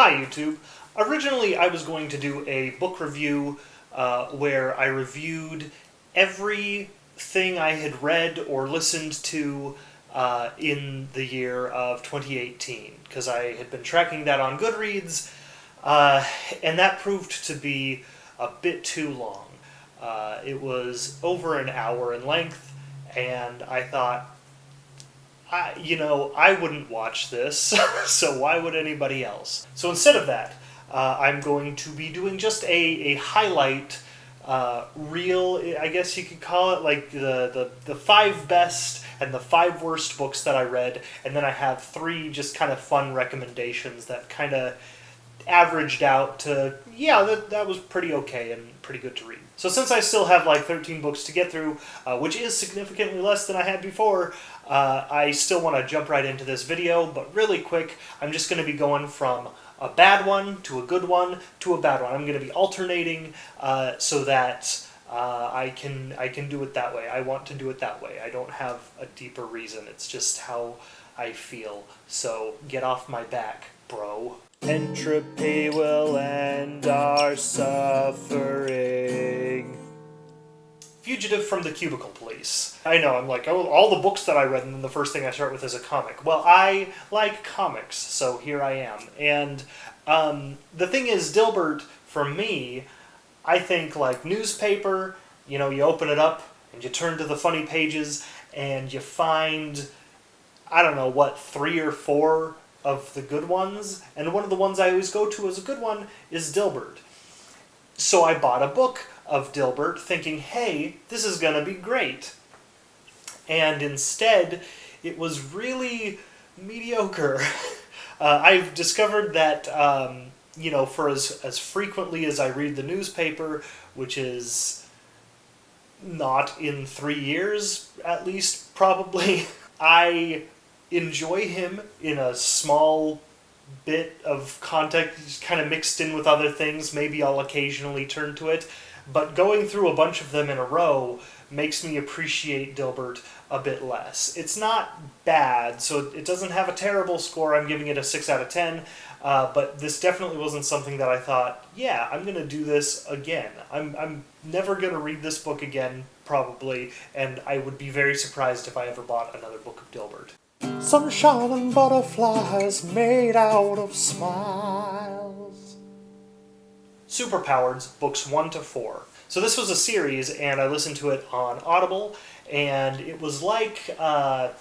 Hi YouTube. Originally I was going to do a book review where I reviewed everything I had read or listened to in the year of 2018, because I had been tracking that on Goodreads, and that proved to be a bit too long. It was over an hour in length, and I thought, I wouldn't watch this, so why would anybody else? So instead of that, I'm going to be doing just a highlight reel, I guess you could call it, like the 5 best and the 5 worst books that I read, and then I have 3 just kind of fun recommendations that kind of averaged out to, yeah, that was pretty okay and pretty good to read. So since I still have like 13 books to get through, which is significantly less than I had before, I still want to jump right into this video, but really quick, I'm just going to be going from a bad one to a good one to a bad one. I'm going to be alternating so that I can do it that way. I want to do it that way. I don't have a deeper reason. It's just how I feel. So get off my back, bro. Entropy will end our suffering. Fugitive from the Cubicle Police. I know, I'm like, oh, all the books that I read, and then the first thing I start with is a comic. Well, I like comics, so here I am. And the thing is, Dilbert, for me, I think like newspaper, you open it up, and you turn to the funny pages, and you find, I don't know, what, 3 or 4 of the good ones, and one of the ones I always go to as a good one is Dilbert. So I bought a book of Dilbert thinking, hey, this is going to be great. And instead, it was really mediocre. I've discovered that, for as frequently as I read the newspaper, which is not in 3 years, at least, probably, I enjoy him in a small bit of context, kind of mixed in with other things. Maybe I'll occasionally turn to it, but going through a bunch of them in a row makes me appreciate Dilbert a bit less. It's not bad, so it doesn't have a terrible score. I'm giving it a 6 out of 10, but this definitely wasn't something that I thought, yeah, I'm going to do this again. I'm never going to read this book again, probably, and I would be very surprised if I ever bought another book of Dilbert. Sunshine and butterflies made out of smiles. Superpowers, books 1 to 4. So this was a series, and I listened to it on Audible, and it was like a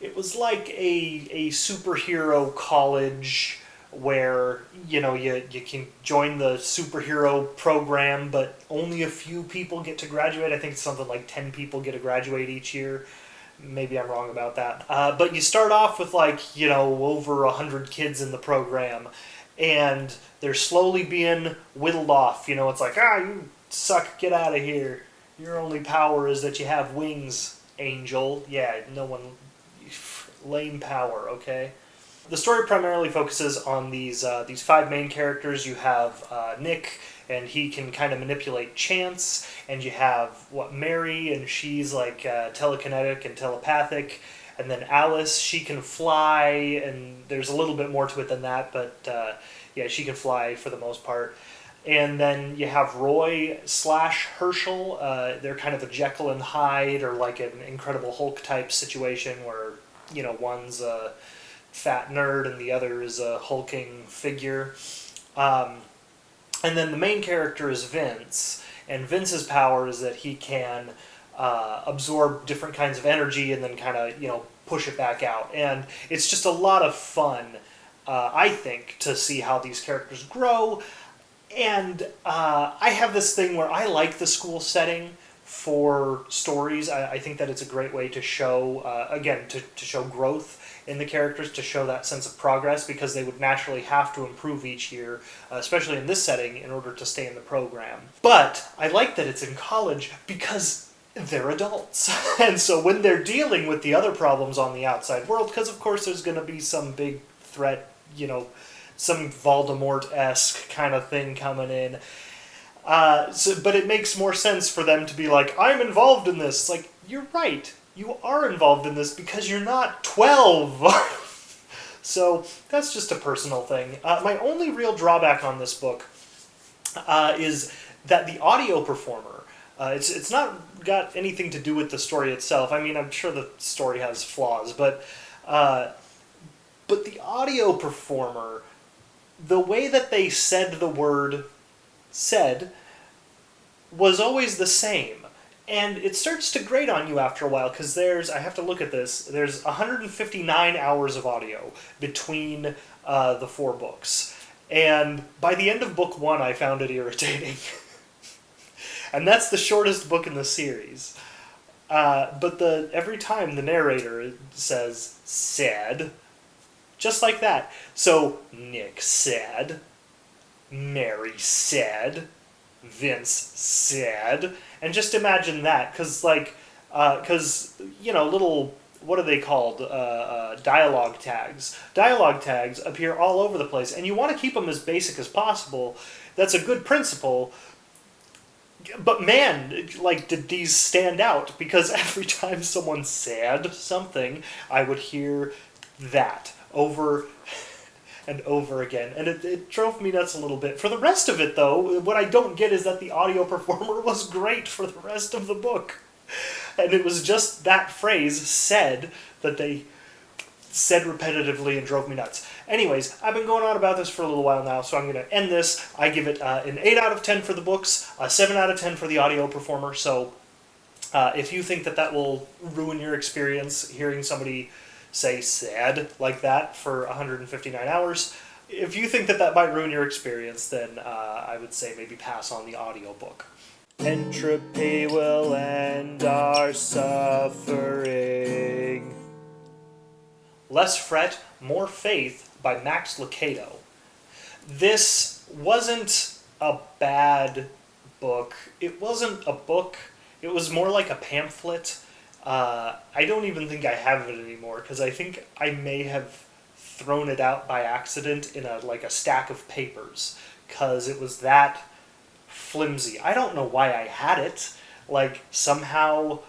superhero college where you can join the superhero program, but only a few people get to graduate. I think it's something like 10 people get to graduate each year. Maybe I'm wrong about that. But you start off with over 100 kids in the program, and they're slowly being whittled off. It's like, you suck, get out of here. Your only power is that you have wings, angel. Yeah, no one... lame power, okay? The story primarily focuses on these 5 main characters. You have Nick, and he can kind of manipulate chance, and you have, Mary, and she's like telekinetic and telepathic, and then Alice, she can fly, and there's a little bit more to it than that, but yeah, she can fly for the most part. And then you have Roy / Herschel. They're kind of a Jekyll and Hyde, or like an Incredible Hulk type situation where, one's a fat nerd and the other is a hulking figure. And then the main character is Vince, and Vince's power is that he can absorb different kinds of energy and then kind of, push it back out. And it's just a lot of fun, I think, to see how these characters grow. And I have this thing where I like the school setting for stories. I think that it's a great way to show, again, to show growth in the characters, to show that sense of progress, because they would naturally have to improve each year, especially in this setting, in order to stay in the program. But I like that it's in college because they're adults. And so when they're dealing with the other problems on the outside world, because of course there's going to be some big threat, some Voldemort-esque kind of thing coming in. But it makes more sense for them to be like, I'm involved in this. It's like, you're right. You are involved in this because you're not 12. So that's just a personal thing. My only real drawback on this book is that the audio performer, it's not got anything to do with the story itself. I mean, I'm sure the story has flaws, but the audio performer, the way that they said the word "said" was always the same. And it starts to grate on you after a while, because I have to look at this, there's 159 hours of audio between the 4 books. And by the end of book 1, I found it irritating. And that's the shortest book in the series. But every time the narrator says, "said," just like that. So, Nick said, Mary said, Vince said, and just imagine that, because little, what are they called, dialogue tags. Dialogue tags appear all over the place, and you want to keep them as basic as possible. That's a good principle, but man, did these stand out, because every time someone said something, I would hear that over and over again, and it drove me nuts a little bit. For the rest of it, though, what I don't get is that the audio performer was great for the rest of the book. And it was just that phrase, "said," that they said repetitively and drove me nuts. Anyways, I've been going on about this for a little while now, so I'm going to end this. I give it an 8 out of 10 for the books, a 7 out of 10 for the audio performer, so if you think that will ruin your experience hearing somebody say "said" like that for 159 hours, if you think that might ruin your experience, then I would say maybe pass on the audiobook. Entropy will end our suffering. Less Fret, More Faith by Max Lucado. This wasn't a bad book. It wasn't a book. It was more like a pamphlet. I don't even think I have it anymore, because I think I may have thrown it out by accident in a stack of papers, because it was that flimsy. I don't know why I had it. Somehow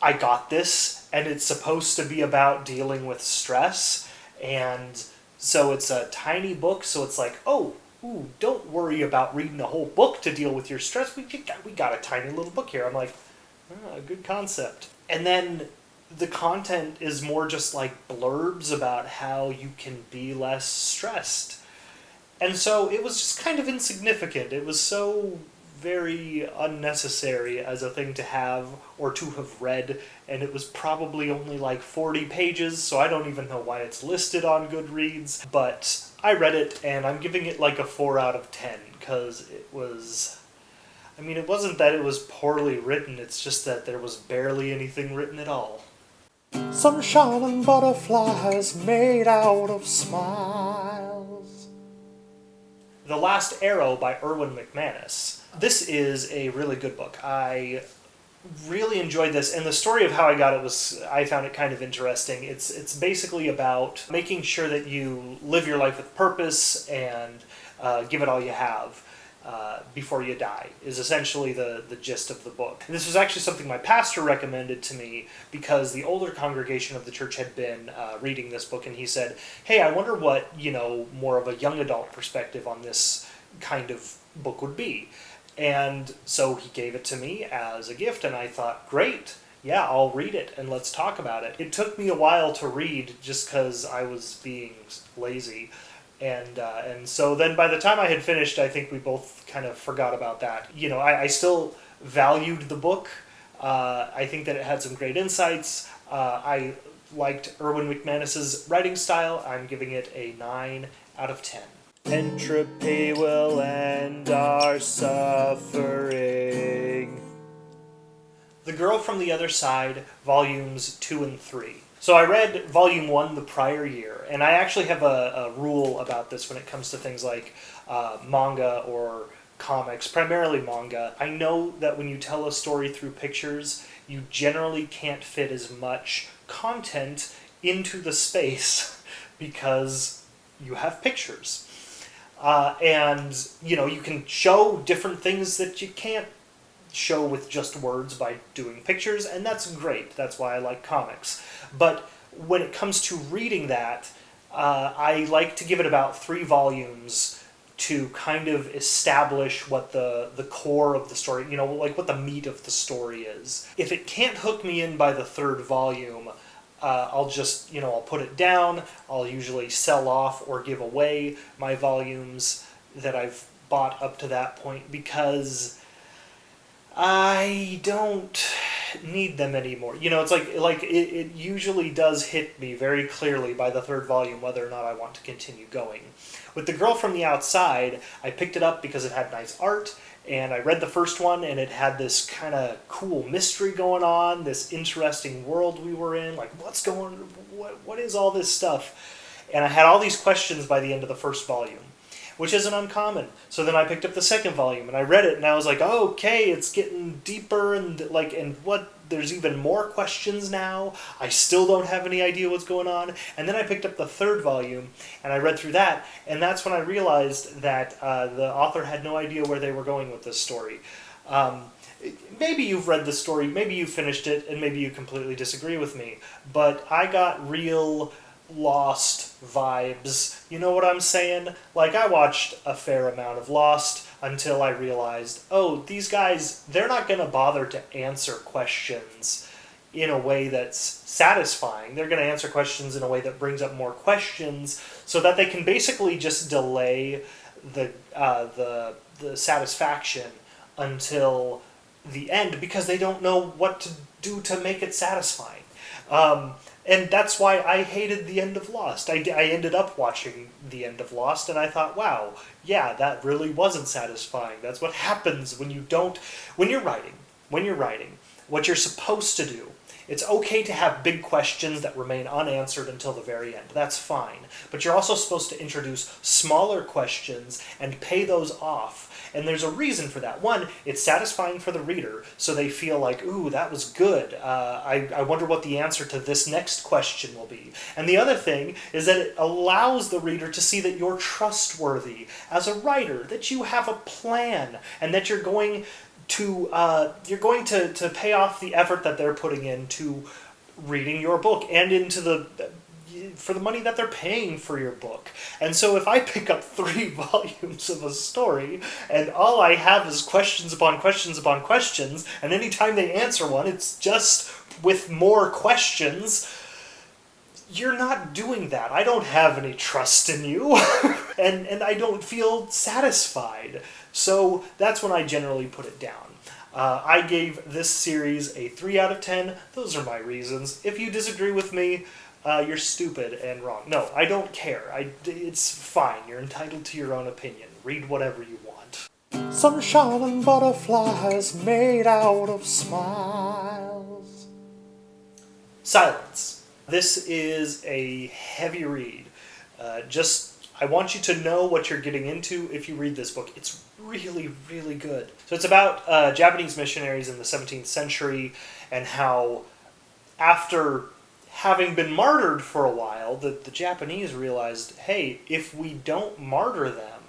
I got this, and it's supposed to be about dealing with stress, and so it's a tiny book, so it's don't worry about reading the whole book to deal with your stress. We got a tiny little book here. I'm like, good concept. And then the content is more just blurbs about how you can be less stressed. And so it was just kind of insignificant. It was so very unnecessary as a thing to have or to have read, and it was probably only 40 pages, so I don't even know why it's listed on Goodreads, but I read it, and I'm giving it a 4 out of 10, because it was... it wasn't that it was poorly written, it's just that there was barely anything written at all. Sunshine and butterflies made out of smiles. The Last Arrow by Erwin McManus. This is a really good book. I really enjoyed this, and the story of how I got it I found it kind of interesting. It's basically about making sure that you live your life with purpose and give it all you have. Before you die, is essentially the gist of the book. And this was actually something my pastor recommended to me, because the older congregation of the church had been reading this book, and he said, "Hey, I wonder what, more of a young adult perspective on this kind of book would be." And so he gave it to me as a gift, and I thought, great, yeah, I'll read it, and let's talk about it. It took me a while to read, just because I was being lazy. And so then by the time I had finished, I think we both kind of forgot about that. I still valued the book. I think that it had some great insights. I liked Erwin McManus's writing style. I'm giving it a 9 out of 10. Entropy will end our suffering. The Girl from the Other Side, Volumes 2 and 3. So I read Volume 1 the prior year, and I actually have a rule about this when it comes to things like manga or comics, primarily manga. I know that when you tell a story through pictures, you generally can't fit as much content into the space because you have pictures. And, you can show different things that you can't show with just words by doing pictures, and that's great. That's why I like comics. But when it comes to reading that, I like to give it about 3 volumes to kind of establish what the core of the story, like what the meat of the story is. If it can't hook me in by the 3rd volume, I'll just, I'll put it down. I'll usually sell off or give away my volumes that I've bought up to that point because I don't need them anymore. It's like it usually does hit me very clearly by the 3rd volume whether or not I want to continue going. With The Girl from the Outside, I picked it up because it had nice art, and I read the first one, and it had this kind of cool mystery going on, this interesting world we were in, like what is all this stuff? And I had all these questions by the end of the 1st volume, which isn't uncommon. So then I picked up the 2nd volume and I read it and I was like, oh, okay, it's getting deeper and there's even more questions now. I still don't have any idea what's going on. And then I picked up the 3rd volume and I read through that, and that's when I realized that the author had no idea where they were going with this story. Maybe you've read the story, maybe you finished it, and maybe you completely disagree with me, but I got real Lost vibes. You know what I'm saying? Like, I watched a fair amount of Lost until I realized, oh, these guys, they're not going to bother to answer questions in a way that's satisfying. They're going to answer questions in a way that brings up more questions so that they can basically just delay the satisfaction until the end because they don't know what to do to make it satisfying. And that's why I hated the end of Lost. I ended up watching the end of Lost, and I thought, wow, yeah, that really wasn't satisfying. That's what happens when you're writing, what you're supposed to do. It's okay to have big questions that remain unanswered until the very end. That's fine. But you're also supposed to introduce smaller questions and pay those off. And there's a reason for that. One, it's satisfying for the reader, so they feel like, ooh, that was good. I wonder what the answer to this next question will be. And the other thing is that it allows the reader to see that you're trustworthy as a writer, that you have a plan, and that you're going to pay off the effort that they're putting into reading your book and for the money that they're paying for your book. And so if I pick up 3 volumes of a story and all I have is questions upon questions upon questions, and anytime they answer one, it's just with more questions, you're not doing that. I don't have any trust in you, and I don't feel satisfied. So that's when I generally put it down. I gave this series a 3 out of 10. Those are my reasons. If you disagree with me, you're stupid and wrong. No, I don't care. It's fine. You're entitled to your own opinion. Read whatever you want. Sunshine and butterflies made out of smiles. Silence. This is a heavy read. I want you to know what you're getting into if you read this book. It's really, really good. So it's about Japanese missionaries in the 17th century and how after having been martyred for a while, the Japanese realized, hey, if we don't martyr them,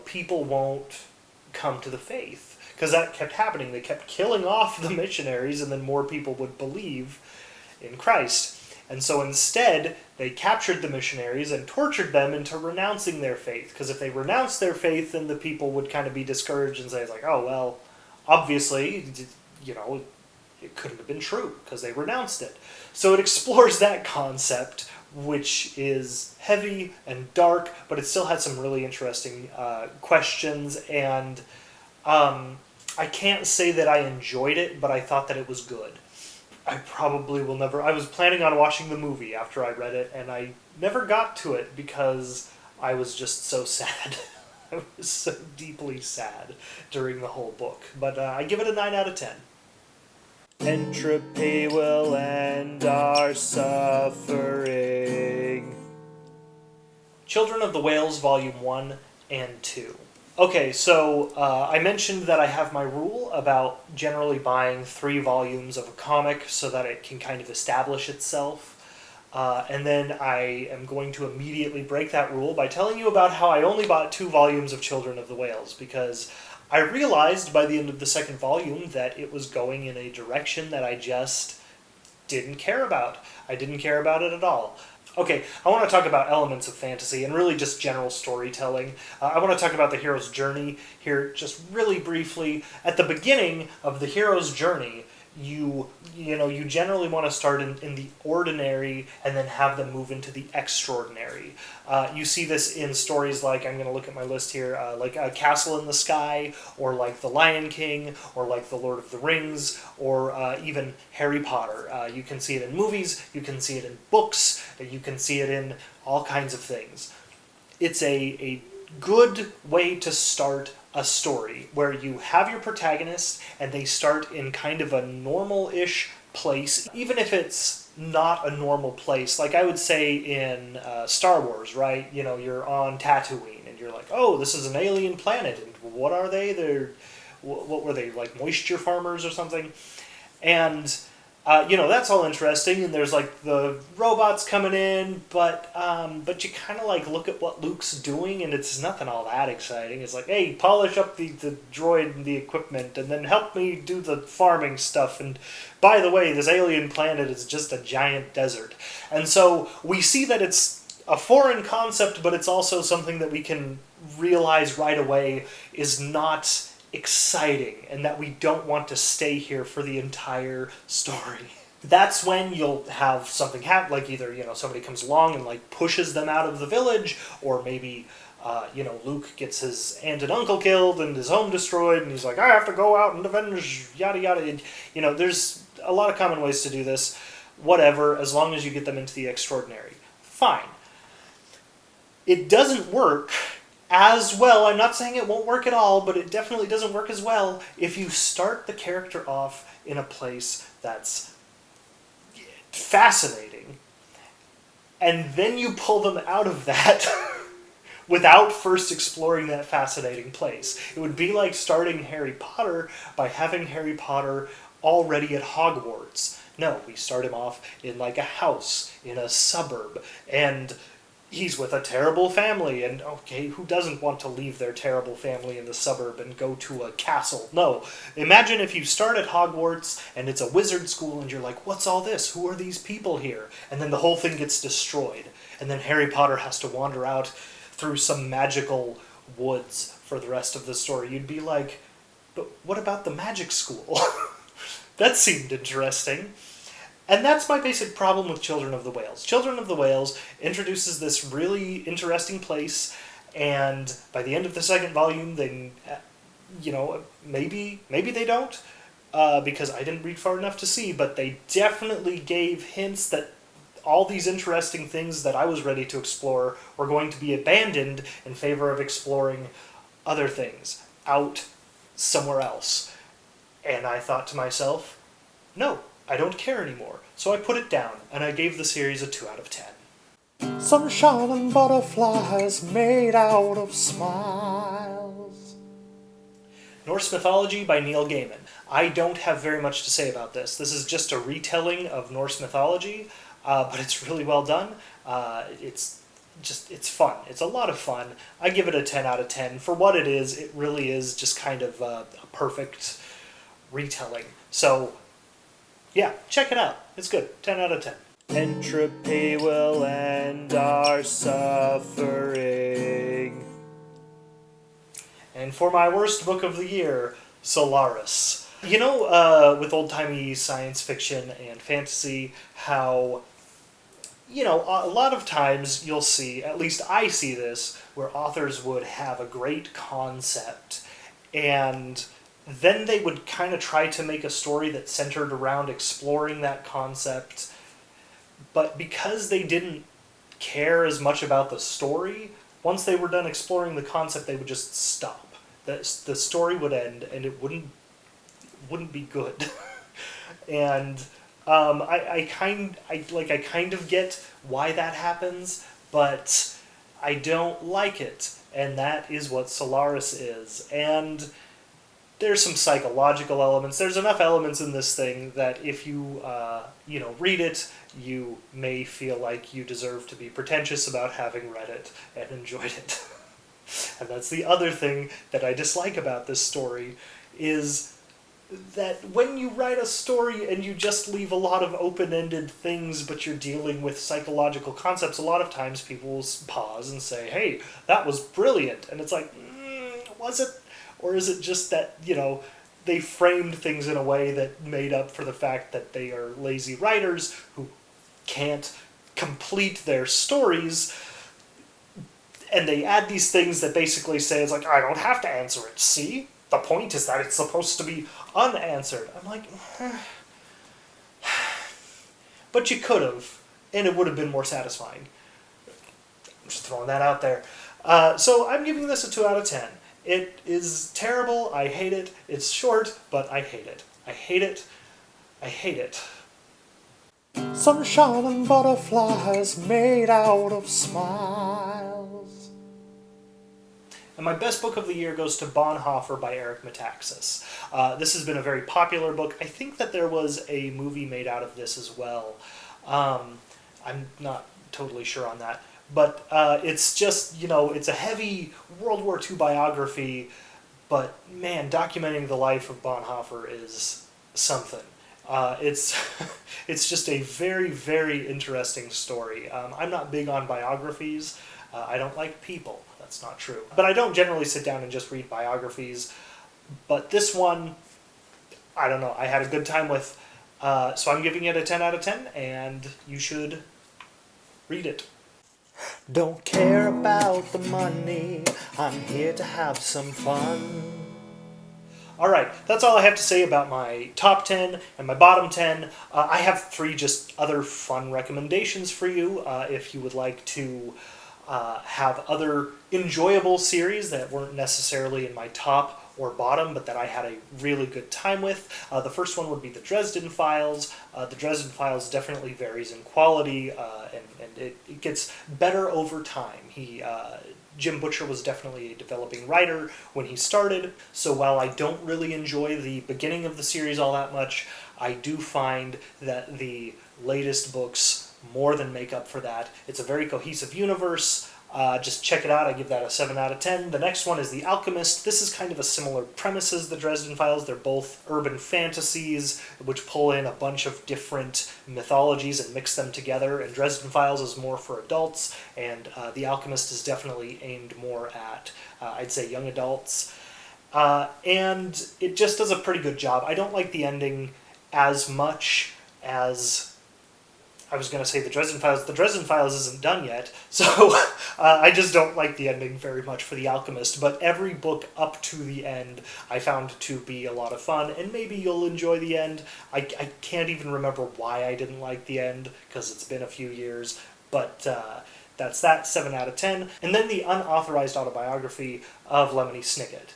people won't come to the faith. Because that kept happening. They kept killing off the missionaries, and then more people would believe in Christ. And so instead, they captured the missionaries and tortured them into renouncing their faith. Because if they renounced their faith, then the people would kind of be discouraged and say, like, oh, well, obviously, it couldn't have been true because they renounced it. So it explores that concept, which is heavy and dark, but it still had some really interesting questions. And I can't say that I enjoyed it, but I thought that it was good. I probably will never... I was planning on watching the movie after I read it, and I never got to it because I was just so sad. I was so deeply sad during the whole book. But I give it a 9 out of 10. Entropy will end our suffering. Children of the Whales, Volume 1 and 2. Okay, so I mentioned that I have my rule about generally buying 3 volumes of a comic so that it can kind of establish itself. And then I am going to immediately break that rule by telling you about how I only bought 2 volumes of Children of the Whales, because I realized by the end of the 2nd volume that it was going in a direction that I just didn't care about. I didn't care about it at all. Okay, I want to talk about elements of fantasy and really just general storytelling. I want to talk about the hero's journey here just really briefly. At the beginning of the hero's journey, you generally want to start in the ordinary and then have them move into the extraordinary. You see this in stories like, I'm going to look at my list here, like Castle in the Sky, or like The Lion King, or like The Lord of the Rings, or even Harry Potter. You can see it in movies, you can see it in books, you can see it in all kinds of things. It's a good way to start a story where you have your protagonist and they start in kind of a normal-ish place, even if it's not a normal place. Like I would say in Star Wars, right? You know, you're on Tatooine and you're like, oh, this is an alien planet, and what are they? What were they, like moisture farmers or something? And that's all interesting, and there's like the robots coming in, but you kind of like look at what Luke's doing, and it's nothing all that exciting. It's like, hey, polish up the droid and the equipment, and then help me do the farming stuff. And by the way, this alien planet is just a giant desert. And so we see that it's a foreign concept, but it's also something that we can realize right away is not exciting, and that we don't want to stay here for the entire story. That's when you'll have something happen, like either somebody comes along and like pushes them out of the village, or maybe Luke gets his aunt and uncle killed and his home destroyed, and he's like, I have to go out and avenge yada yada. And, there's a lot of common ways to do this. Whatever, as long as you get them into the extraordinary, fine. It doesn't work as well. I'm not saying it won't work at all, but it definitely doesn't work as well if you start the character off in a place that's fascinating, and then you pull them out of that without first exploring that fascinating place. It would be like starting Harry Potter by having Harry Potter already at Hogwarts. No, we start him off in like a house, in a suburb, and he's with a terrible family, and okay, who doesn't want to leave their terrible family in the suburb and go to a castle? No. Imagine if you start at Hogwarts, and it's a wizard school, and you're like, what's all this? Who are these people here? And then the whole thing gets destroyed. And then Harry Potter has to wander out through some magical woods for the rest of the story. You'd be like, but what about the magic school? That seemed interesting. And that's my basic problem with Children of the Whales. Children of the Whales introduces this really interesting place, and by the end of the second volume, they, maybe they don't, because I didn't read far enough to see, but they definitely gave hints that all these interesting things that I was ready to explore were going to be abandoned in favor of exploring other things out somewhere else. And I thought to myself, no, I don't care anymore. So I put it down, and I gave the series a 2 out of 10. Sunshine and butterflies made out of smiles. Norse Mythology by Neil Gaiman. I don't have very much to say about this. This is just a retelling of Norse mythology, but it's really well done. It's fun. It's a lot of fun. I give it a 10 out of 10. For what it really is just kind of a perfect retelling. So, yeah, check it out. It's good. 10 out of 10. Entropy will end our suffering. And for my worst book of the year, Solaris. With old-timey science fiction and fantasy, how, a lot of times you'll see, at least I see this, where authors would have a great concept, and then they would kind of try to make a story that centered around exploring that concept, but because they didn't care as much about the story, once they were done exploring the concept, they would just stop. The story would end, and it wouldn't be good. And I kind of get why that happens, but I don't like it, and that is what Solaris is. And there's some psychological elements. There's enough elements in this thing that if you, read it, you may feel like you deserve to be pretentious about having read it and enjoyed it. And that's the other thing that I dislike about this story, is that when you write a story and you just leave a lot of open-ended things, but you're dealing with psychological concepts, a lot of times people will pause and say, hey, that was brilliant. And it's like, was it? Or is it just that, they framed things in a way that made up for the fact that they are lazy writers who can't complete their stories, and they add these things that basically say, it's like, I don't have to answer it, see? The point is that it's supposed to be unanswered. I'm like, but you could have, and it would have been more satisfying. I'm just throwing that out there. So I'm giving this a 2 out of 10. It is terrible. I hate it. It's short, but I hate it. I hate it. I hate it. Sunshine and butterflies made out of smiles. And my best book of the year goes to Bonhoeffer by Eric Metaxas. This has been a very popular book. I think that there was a movie made out of this as well. I'm not totally sure on that. But it's just, it's a heavy World War II biography, but man, documenting the life of Bonhoeffer is something. It's it's just a very, very interesting story. I'm not big on biographies. I don't like people. That's not true. But I don't generally sit down and just read biographies. But this one, I don't know, I had a good time with. So I'm giving it a 10 out of 10, and you should read it. Don't care about the money, I'm here to have some fun. Alright, that's all I have to say about my top 10 and my bottom 10. I have 3 just other fun recommendations for you if you would like to have other enjoyable series that weren't necessarily in my top or bottom, but that I had a really good time with. The first one would be the Dresden Files. The Dresden Files definitely varies in quality, and it gets better over time. Jim Butcher was definitely a developing writer when he started, so while I don't really enjoy the beginning of the series all that much, I do find that the latest books more than make up for that. It's a very cohesive universe. Just check it out. I give that a 7 out of 10. The next one is The Alchemist. This is kind of a similar premise as the Dresden Files. They're both urban fantasies which pull in a bunch of different mythologies and mix them together. And Dresden Files is more for adults, and The Alchemist is definitely aimed more at, I'd say, young adults. And it just does a pretty good job. I don't like the ending as much as I was going to say the Dresden Files. The Dresden Files isn't done yet, so I just don't like the ending very much for The Alchemist. But every book up to the end I found to be a lot of fun, and maybe you'll enjoy the end. I can't even remember why I didn't like the end, because it's been a few years, but that's that, 7 out of 10. And then the unauthorized autobiography of Lemony Snicket.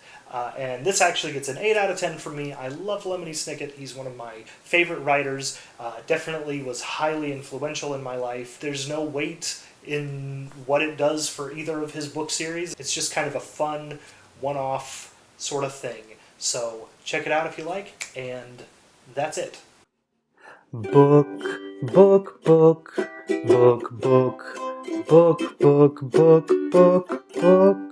And this actually gets an 8 out of 10 for me. I love Lemony Snicket. He's one of my favorite writers. Definitely was highly influential in my life. There's no weight in what it does for either of his book series. It's just kind of a fun, one-off sort of thing. So check it out if you like, and that's it. Book, book, book, book, book, book, book, book, book, book.